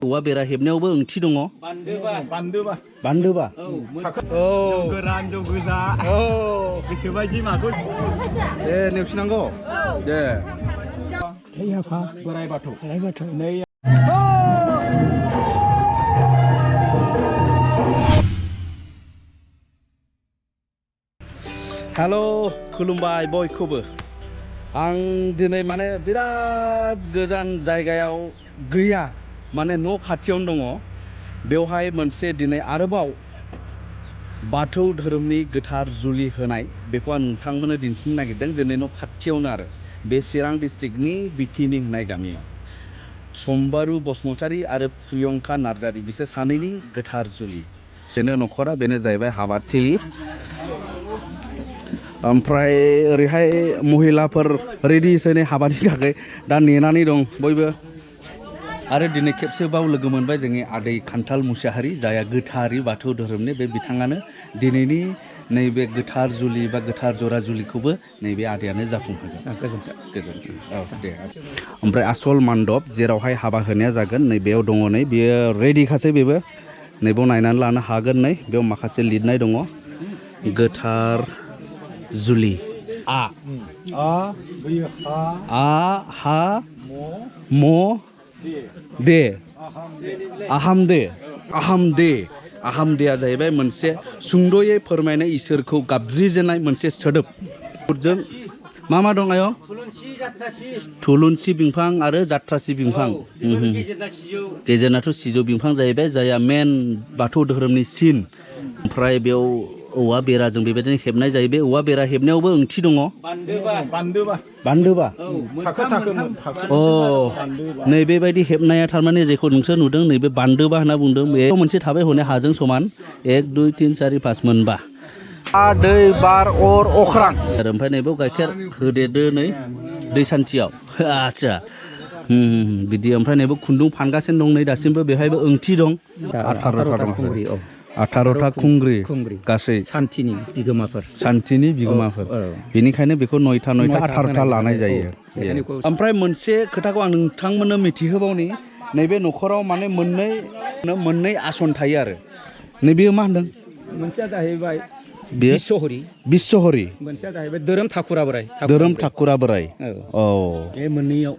औवा बेरा हेबनायावबो ओंथि दङ बान्दोबा औ गोरान जौ गोजा औ गोसोबायदि माखौ दे नेवसिनांगौ दे बोराइ बाथौ नै हेल' खुलुमबाय बयखौबो आं दिनै माने बिराद गोजान जायगायाव गैया माने न' खाथियावनो दङ बेवहाय मोनसे दिनै आरोबाव बाथौ धोरोमनि गोथार जुलि होनाय बेखौ आं नोंथांमोननो दिन्थिनो नागिरदों दिनै न' खाथियावनो आरो बे चिरां डिस्ट्रिक्टनि बिटिनि होननाय गामियाव समबारु बसुमतारी आरो प्रियंका नार्जारी बिसोर सानैनि गोथार जुलि बेनो न'खरा बेनो जाहैबाय हाबाथिलि ओमफ्राय ओरैहाय महिलाफोर रेडि सोने हाबानि थाखाय दा नेनानै दं बयबो आरो दिनै खेबसेबाव लोगो मोनबाय जोंनि आदै खान्थाल मुसाहारि जाया गोथारि बाथौ धोरोमनि बे बिथाङानो दिनैनि नैबे गोथार जुलि बा गोथार जरा जुलिखौबो नैबे आदैयानो जाफुंहोगोन गोजोन्थों औ दे ओमफ्राय आसल मान्डप जेरावहाय हाबा होनाया जागोन नैबेयाव दङ नै बेयो रेडिखासै बेबो नैबेयाव नायनानै लानो हागोन नै बेयाव माखासे लिरनाय दङ गोथार जुलि आ हा म दे आहामदेया जाहैबाय मोनसे सुंद'यै फोरमायनाय इसोरखौ गाबज्रिजेननाय मोनसे सोदोब जों मा दं आयं थुलुंसि बिफां आरो जाथ्रासि बिफां गेजेरनाथ' सिजौ बिफां जाहैबाय जायहा मेन बाथौ धोरोमनि सिन ओमफ्राय बेयाव औवा बेराजों बेबायदिनो हेबनाय जायो बे औवा बेरा हेबनायावबो ओंथि दङ बान्दोबा अ नैबेबायदि हेबनाया थारमाने जेखौ नोंसोर नुदों नैबे बान्दोबा होनना बुंदों बे मोनसे थाबाय हनै हाजों समान 1 2 3 4 5 मोनबा दै बार अर अख्रां आरो ओमफ्राय नैबेयाव गाइखेर होदेरदो नै दै सान्थियाव आदसा बिदि ओमफ्राय नैबेयाव खुन्दुं फानगासिनो दं नै दासिमबो बेवहायबो ओंथि दं 18था खुंग्रि गासै सान्थिनि बिगोमाफोर बेनिखायनो बेखौ 9था 18था लानाय जायो ओमफ्राय मोनसे खोथाखौ आं नोंथांमोननो मिथिहोबावनि नैबे न'खराव माने मोननै आसन थायो आरो नैबेयो मा होनदों मोनसेया जाहैबाय बिस्वहरि मोनसेया जाहैबाय धोरोम ठाकुरा बोराय औ बे मोननैयाव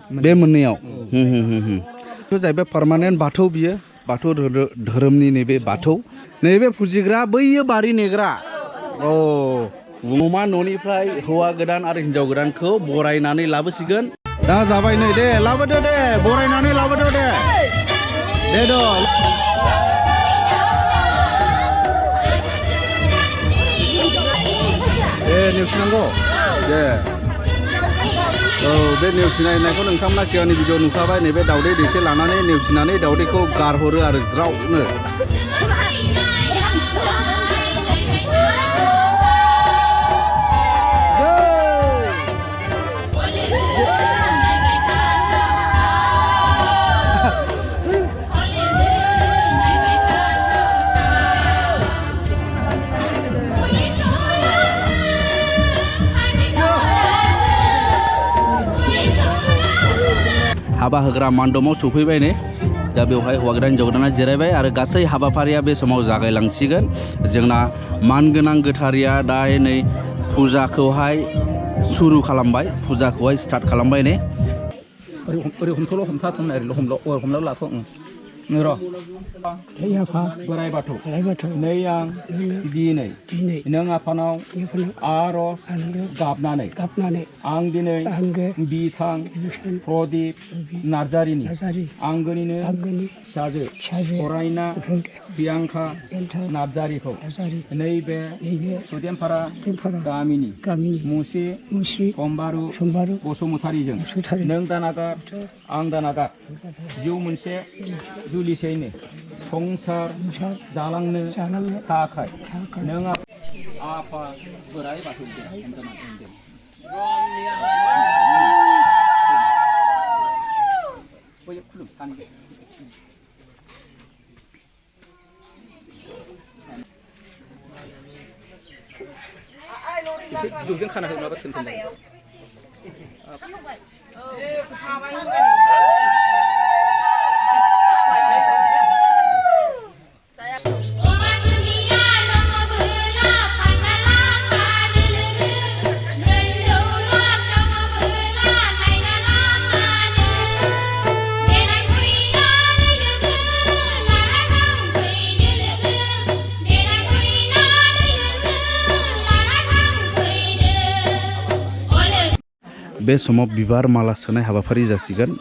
जाहैबाय पार्मानेन्ट बाथौ बियो बाथौ धोरोमनि नैबे बाथौ नैबे फुजिग्रा बैयो बारि नेग्रा नमा न'निफ्राय हौवा गोदान आरो हिन्जाव गोदानखौ बरायनानै लाबोसिगोन दा जाबाय नै दे लाबोदो दे बरायनानै लाबोदो दे नेवसिनांगौ दे औ बे नेवसिनायखौ नोंथांमोना सिगांनि भिडिअ नुखाबाय नैबे दावदै दैसे लानानै नेवसिनानै दावदैखौ गारहरो आरो ज्रावनो हाबा होग्रा मान्डपआव सफैबाय नै दा बेवहाय हौवा गोदान हिन्जाव गोदाना जिरायबाय आरो गासै हाबाफारिया बे समाव जागायलांसिगोन जोंना मानगोनां गोथारिया दा नै फुजाखौहाय सुरु खालामबाय फुजाखौहाय स्टार्ट खालामबाय नै ओरै हमल' लाथ' र' बोराइ बाथौ नै आं दिनै नों आफानाव आर'ज गाबनानै आं दिनै बिथां प्रदीप नार्जारीनि आंगोनिनो फिसाजो फरायना प्रियंका नार्जारीखौ नैबे सुदेमपारा गामिनि मुसि समबारु बसुमतारीजों नों दानागार आं दानागार जिउ मोनसे जुलिसेयैनो संसार जालांनो थाखाय नों आफा बोराइ बाथौ जुगजों खाना होनाबा थोनथोन बे समाव बिबार माला सोनाय हाबाफारि जासिगोन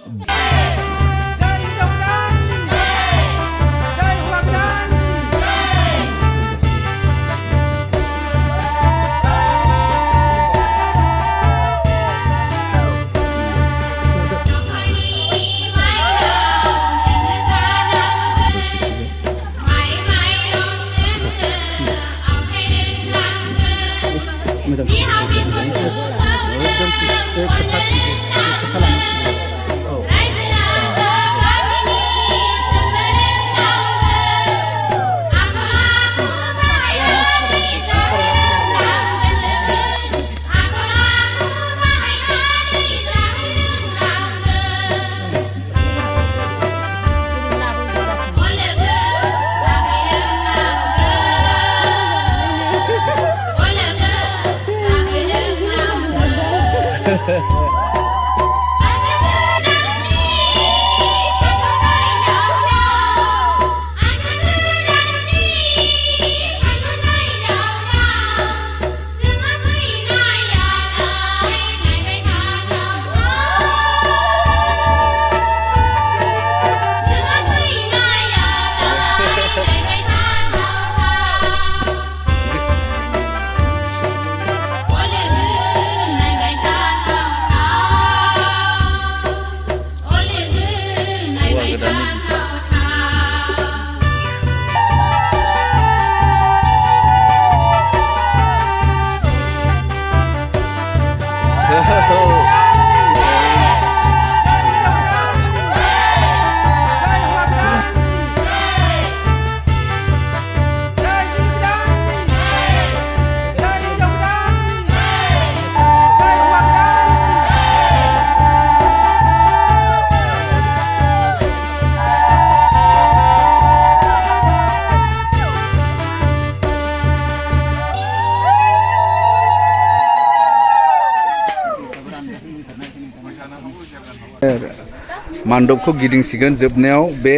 मान्डपखौ गिदिंसिगोन जोबनायाव बे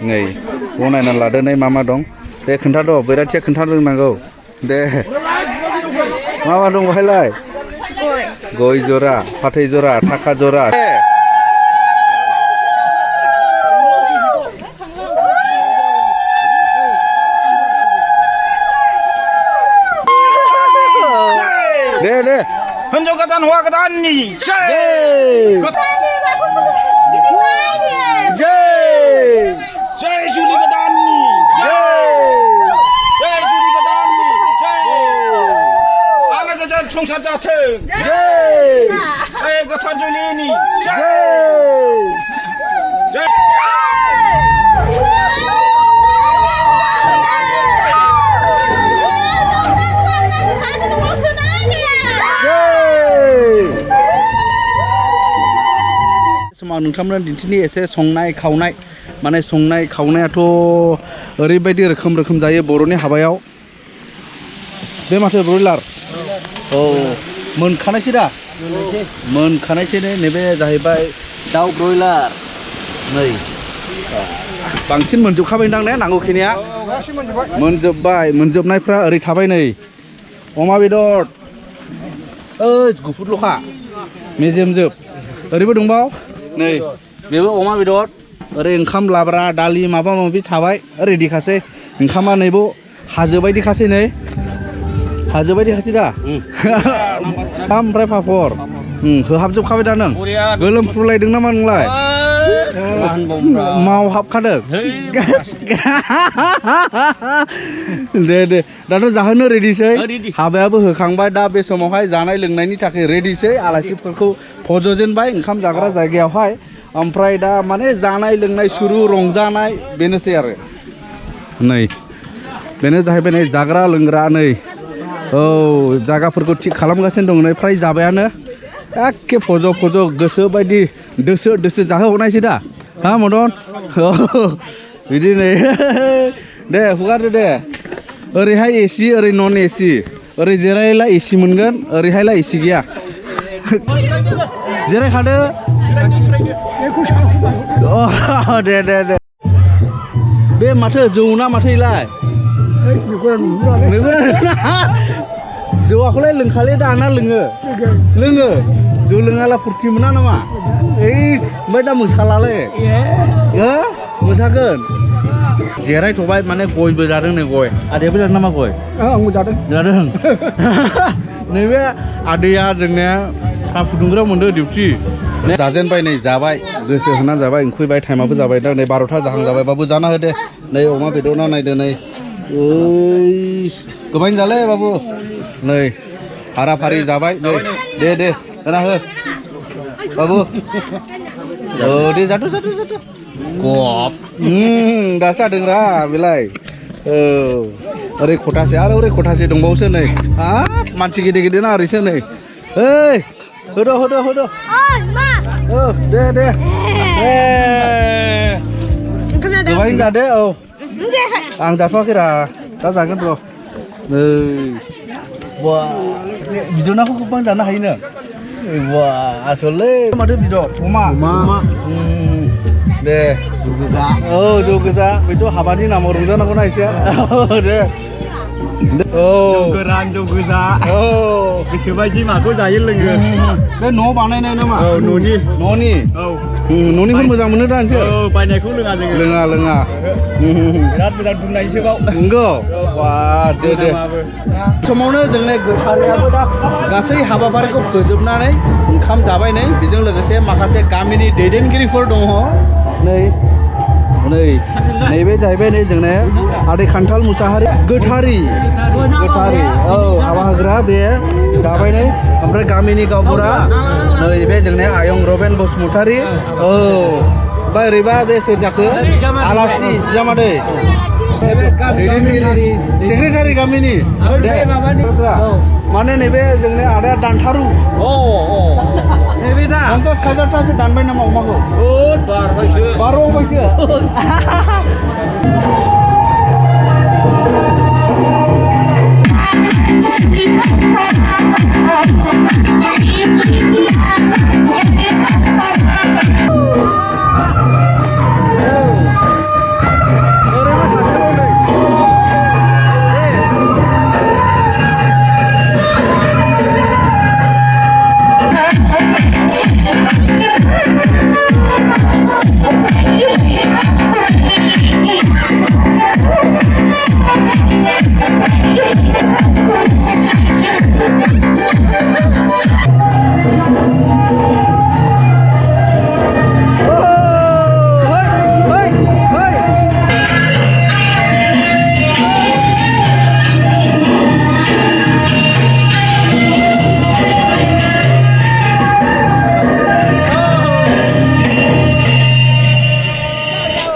नै बनायना लादो नै मा दं दे खोन्थाद' बैराथिया खोन्थानो रोंनांगौ दे मा दं बेहायलाय गय जरा फाथै जरा थाखा जरा दे दे हिनजाव गोदान हौवा गोदाननि जय जुलि गोदाननि जय जुलि गोदाननि आलो गोजोन संसार जाथों जय गोथार जुलिनि नोंथांमोना दिन्थिनि एसे संनाय खावनाय माने संनाय खावनायाथ' ओरैबायदि रोखोम जायो बर'नि हाबायाव बे माथो ब्रयलार औ मोनखानायसै दा मोनखानायसै नैबे जाहैबाय दाउ ब्रयलार नै बांसिन मोनजोबखाबायदां ने नांगौखिनिया मोनजोबबाय मोनजोबनायफ्रा ओरै थाबाय नै अमा बेदर गुफुरल'खा मेजेमजोब ओरैबो दंबाव नै बेबो अमा बेदर ओरै ओंखाम लाब्रा दालि माबा माबि थाबाय रेडिखासै ओंखामा नैबो हाजो बायदिखासै नै हाजो बायदिखासै दा ओमफ्राय पापर होहाबजोबखाबाय दा नों गोलोमफ्रुलायदों नामा नोंलाय मावहाबखादों दे दाथ' जाहोनो रेडिसै हाबायाबो होखांबाय दा बे समावहाय जानाय लोंनायनि थाखाय रेडिसै आलासिफोरखौ फज'जेनबाय ओंखाम जाग्रा जायगायावहाय ओमफ्राय दा माने जानाय लोंनाय सुरु रंजानाय बेनोसै आरो नै बेनो जाहैबाय नै जाग्रा लोंग्रा नै औ जायगाफोरखौ थिग खालामगासिनो दं नै फ्राय जाबायानो एखे फज' गोसो बायदि दोसो जाहोहरनायसै दा हा मदन बिदि नै दे हगारदो दे ओरैहाय एसि ओरै नन एसि ओरै जिरायला एसि मोनगोन ओरैहायला एसि गैया जिरायखादो दे बे माथो जौ ना माथो इलाय जौआखौलाय लोंखालै दाना लोङो लोङो जौ लोङाला फुरथि मोना नामा ओमफ्राय दा मोसालालै हो मोसागोन जिरायथ'बाय माने गयबो जादों नै गय आदैयाबो जादों नामा गय आंबो जादों जादों नैबे आदैया जोंनिया साहा फुदुंग्रा मोनदों डिउटि जाजेनबाय नै जाबाय गोसो होनानै जाबाय ओंख्रिबाय टाइमाबो जाबाय दा नै 12था जाहां जाबाय बाबु जाना होदे नै अमा बेदरना नायदो नै ओइ गोबां जाले बाबु नै फारा फारि जाबाय नै दे होना हो बाबु औ दे जादो गप दासो जादोंरा बेलाय औ ओरै खथासे आरो ओरै खथासे दंबावोसो नै हाब मानसि गिदिर गिदिर ना ओरैसो नै ओइ होदो दे गोबां जादो औ आं जाथ'वाखैरा दा जागोन र' नै बा बिदनाखौ गोबां जानो हायोनो बा आसलै माथो बिद' अमा दे औ जौ गोजा बेथ' हाबानि नामाव रंजानांगौना एसे दे औ गोरान जौ गोजा औ गोसोबायदि माखौ जायो लोङो बे न' बानायनाय नामा औ न'नि औ न'निखौ मोजां मोनो दा नोंसोर औ बायनायखौ लोङा जोङो लोङा बिराद मोजां दुमनायसो बाव नंगौ बा दे समावनो जोंनि गोथारियाबो दा गासै हाबाफारिखौ फोजोबनानै ओंखाम जाबाय नै बेजों लोगोसे माखासे गामिनि दैदेनगिरिफोर दङ नैबे जाहैबाय नै जोंने आदै खान्थाल मुसाहारि गोथारि औ हाबा होग्रा बे जाबाय नै ओमफ्राय गामिनि गावबुरा नैबे जोंने आयं रबेन बसुमतारी औ ओमफ्राय ओरैबा बे सोर जाखो आलासि बिजामादै सेक्रेटारि गामिनि माने नैबे जोंने आदाया दानथारु नैबे दा 50,000थासो दानबाय नामा अमाखौ 12 बायसो